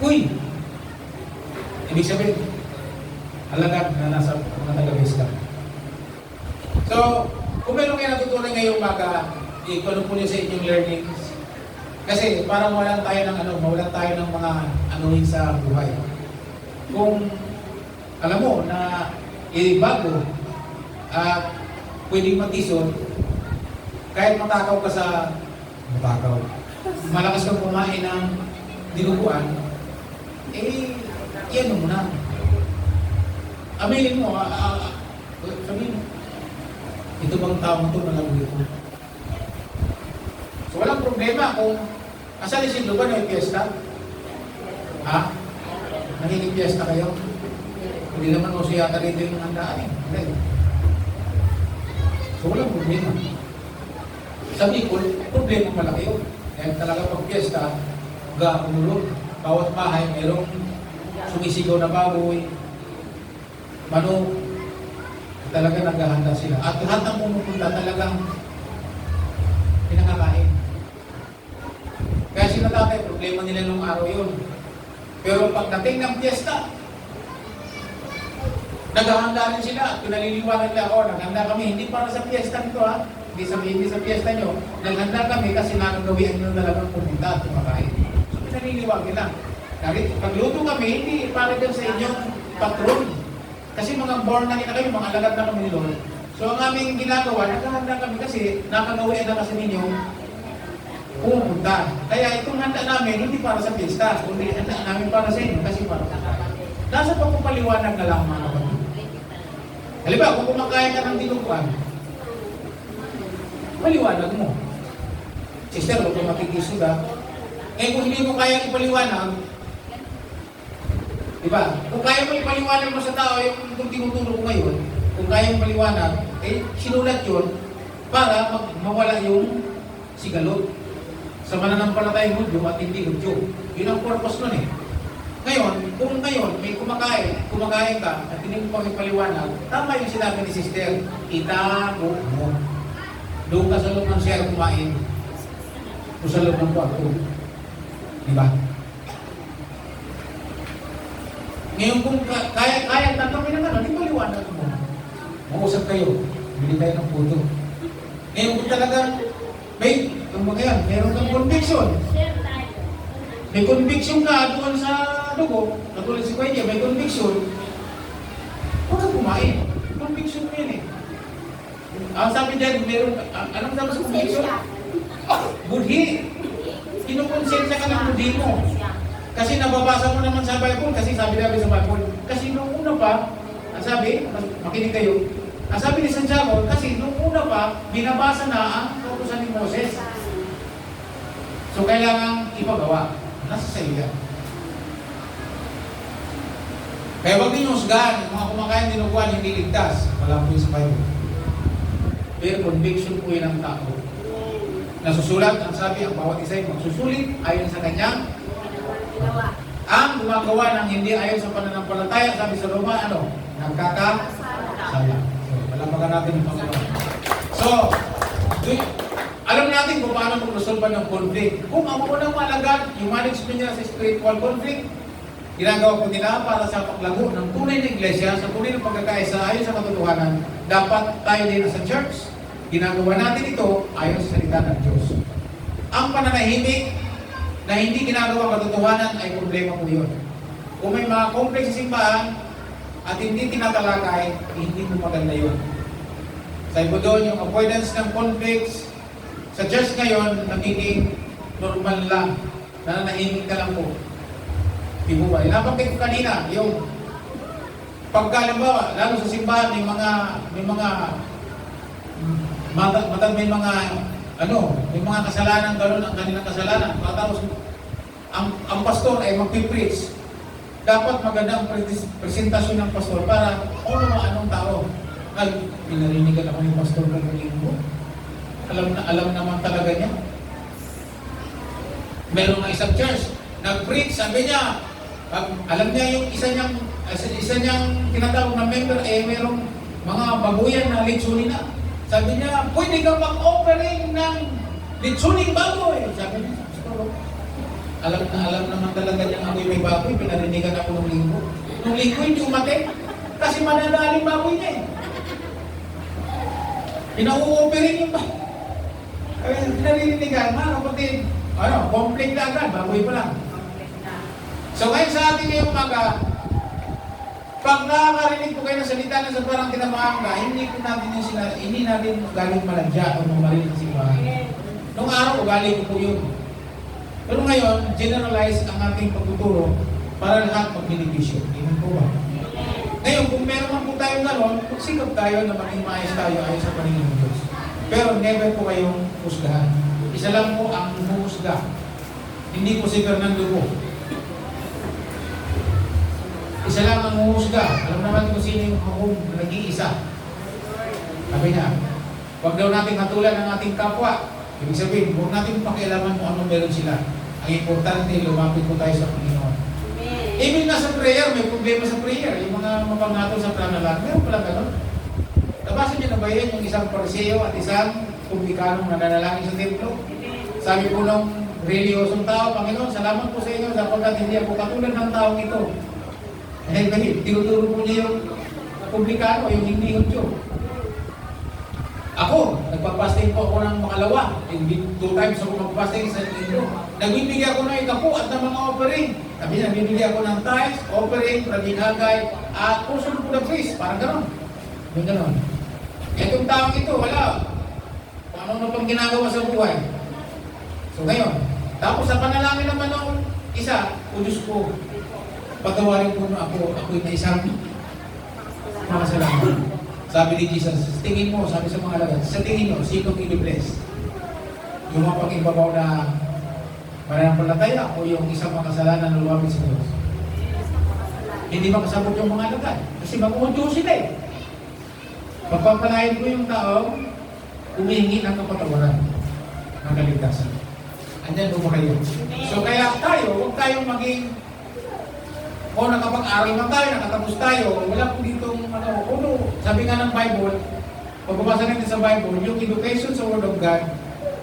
Uy! Ibig sabihin, alagad na nasa mga taga-Westa. So, kung meron kayo natutunan ngayong umaga, i-ano po niyo sa inyong learnings. Kasi para mawalan tayo ng mga anuhin sa buhay. Kung alam mo na bago at pwedeng matisod, kahit matakaw ka sa malakas kang kumain ng dinuguan, yan mo na. Aminin mo, sabihin mo, ito bang tao ito na lang dito? So walang problema kung asan si Lugan ay piyesta? Ha? Nangingin piyesta kayo? Hindi naman mo siya yata rito yung handaan eh. Hindi. So walang problema. Sa Bicol, problema malaki yun. Kaya talaga pag piyesta, umulog. Bawat bahay, mayroong sumisigaw na baboy, manok, talaga naghahanda sila. At lahat ng pumupunta talagang pinakakain. Kaya sila tatay, problema nila nung araw yun. Pero pagdating ng piyesta, naghahanda rin sila at pinaliliwanag nila, naghanda kami, hindi para sa piyesta nito ha, hindi sa piyesta nyo, naghanda kami kasi nakagawian nyo talagang pumunta at kumakain. So pinaliliwanag nila. Pagluto kami, hindi para dyan sa inyong patron. Kasi mga born na kayo, mga alagad na kami ni Lord. So ang aming ginagawa, naghahanda kami kasi nakagawian na kasi ninyo pumunta. Kaya itong handa namin, hindi para sa piyesta, kundi handa namin para sa inyo kasi para sa kaya. Nasa pagpapaliwanag na lang mga kapatid. Halimbawa, kung kumakain ka ng dinuguan, paliwanag mo. Sister, huwag kang makikisod ha. Ngayon kung hindi mo kaya ipaliwanag, diba? Kung kaya mo ipaliwanag mo sa tao, yung tinuturo ko ngayon, kung kaya mo paliwanag, sinulat yun para mawala yung sigalot sa mananampalatayang Hudyo at hindi Hudyo. Yun ang purpose nun eh. Ngayon, kung ngayon may kumakain ka at hindi mo pang ipaliwanag, tama yung sinabi ni sister, itago mo. Doon ka sa loob ng share kumain o sa loob ng kwarto. Diba? Ngayon kung kaya tatanungin na gano'n, ipaliwanag mo. Mausap kayo, bili tayo ng puto. Ngayon kung talagang meron kang conviction. May conviction ka doon sa dugo, katulad si Kuya, may conviction. Huwag kang kumain. Conviction mo yan eh. Ang sabi dyan, anong sabi sa conviction? Budhi. Kinukonsensya ka ng budhi mo. Kasi nababasa mo naman sa Bible, kasi sabi namin sa Bible, kasi nung una pa, ang sabi, makinig kayo, ang sabi ni Santiago, kasi nung una pa, binabasa na ang kautusan ni Moses. So kailangan ipagawa. Nasa sa iyo yan. Kaya huwag ninyong husgahan, yung mga kumakain dinuguan, hindi ligtas. Wala po yung sa Bible. Pero conviction po yun ang tao. Nasusulat, ang sabi, ang bawat isa ay magsusulit ayon sa kanyang Ginawa. ang gumagawa ng hindi ayon sa pananampalataya, sabi sa Roma, ano? Nagkakasala. So, palapagan natin yung Panginoon. So, alam natin kung paano mag-resolve ng conflict. Kung ang unang malagad, yung management nila sa spiritual conflict, ginagawa po nila para sa paglago ng tunay na iglesia, sa tunay na pagkakaisa ayon sa katotohanan, dapat tayo din sa church. Ginagawa natin ito ayon sa salita ng Diyos. Ang pananahimik na hindi ginagawa katotohanan ay problema po yun. Kung may mga complex sa simbahan at hindi tinatalakay, hindi po maganda yun. Sa iba doon, yung avoidance ng conflicts sa church ngayon, nagiging normal lang. Nananahimik ka lang po. Di po ba? Nabanggit ko kanina, yung pagkalimbawa, lalo sa simbahan, may mga kasalanan, gano'n ang kanilang kasalanan. Tapos, ang pastor ay magpipreach. Dapat magandang presentasyon ng pastor para anong tao. Ay, pinarinigan ako ng pastor ng linggo. Alam naman talaga niya. Meron nga isang church, nag-preach, sabi niya, alam niya yung isa niyang tinatawag na member, merong mga babuyan na litsunin na. Sabi niya, pwede ka mag-offering ng litsuning baboy. Sabi niya, alam naman talaga niyang ako'y may baboy, pinarinigan ako ng linggo. Nung linggo, hindi umating, kasi manadaling baboy niya eh. Pinau-offering yung baboy. Pinarinigan, kapatid, conflict na agad, baboy pa lang. So ngayon sa ating ngayong umaga, pag nakakarinig po kayo ng salita na sa parang tinamahanga, hindi natin galing maladya o mamaril ng simbahan. Nung araw, galing po yun. Pero ngayon, generalize ang ating pagtuturo para lahat mag-beneficio. Hindi po ba? Ngayon, kung meron man po tayong gano'n, magsikap tayo na maging maayos tayo ayon sa paningin ng Diyos. Pero never po kayong husgahan. Isa lang po ang huhusga. Hindi po si Fernando po. Isa lang ang huhusga. Alam naman kung sino yung nag-iisa. Sabi niya, huwag daw natin hatulan ang ating kapwa. Ibig sabihin, huwag natin pakialaman kung ano meron sila. Ang importante, lumapit po tayo sa Panginoon. Even nga sa prayer, may problema sa prayer. Yung mga mapangatol sa pranalan, meron pala gano'n. Nabasa niyo na ba yun, yung isang pariseo at isang publikanong nananalangin sa templo? Sabi po nung reliyosong tao, Panginoon, salamat po sa inyo sapagkat hindi ako katulad ng taong ito. Dahil ganit, tinuturo po niya yung publikano, yung hindi Hudyo. Ako, nagpapasting po ako ng makalawa. 2 times ako magpasting sa linggo. Nagbibigay ako ng ikapo at ng mga offering. Sabi niya, nagbibigay ako ng tithes, offering, pratinagay, at puso po ng priest. Parang gano'n. Yung gano'n. Itong taong ito, wala. Kung ano na pang ginagawa sa buhay. So ngayon, tapos sa panalangin naman ng isa, o Diyos ko, patawarin po na ako'y na isang makasalamat. Sabi ni Jesus, sa tingin mo, sabi sa mga alagad, sa tingin mo, sinong i-bless? Yung mga pag-ibabaw na mananampalataya o yung isang makasalanan na lumapit sa Diyos? Hindi makasabot yung mga alagad. Kasi mag-uudyo sila eh. Pagpapalain ko yung tao, humihingi ng kapatawaran ng kaligtasan. Andyan po kayo. So kaya tayo, huwag tayong maging nakapag-aral na tayo, nakatapos tayo, wala po ditong sabi nga ng Bible, pagbabasa natin sa Bible, yung education sa Word of God,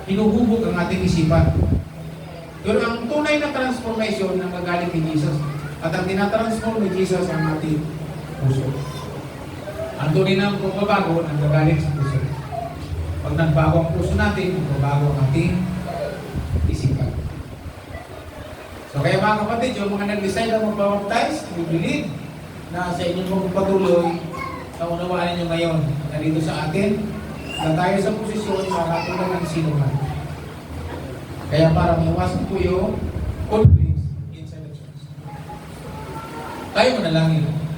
hinuhubog ang ating isipan. Pero ang tunay na transformation ng gagaling ni Jesus, at ang tinatransform ni Jesus ang ating puso. Ang tunay na pagbabago ang gagaling sa puso. Pag nagbago ang puso natin, magbabago ang ating isipan. So kaya mga kapatid, yung mga nag-decide na mag-baptize, we believe na sa inyong magpatuloy, na unawaan nyo ngayon na dito sa atin, na tayo sa posisyon na katulad ng sino man. Kaya para maiwasan po yung conflicts inside the church. Tayo manalangin.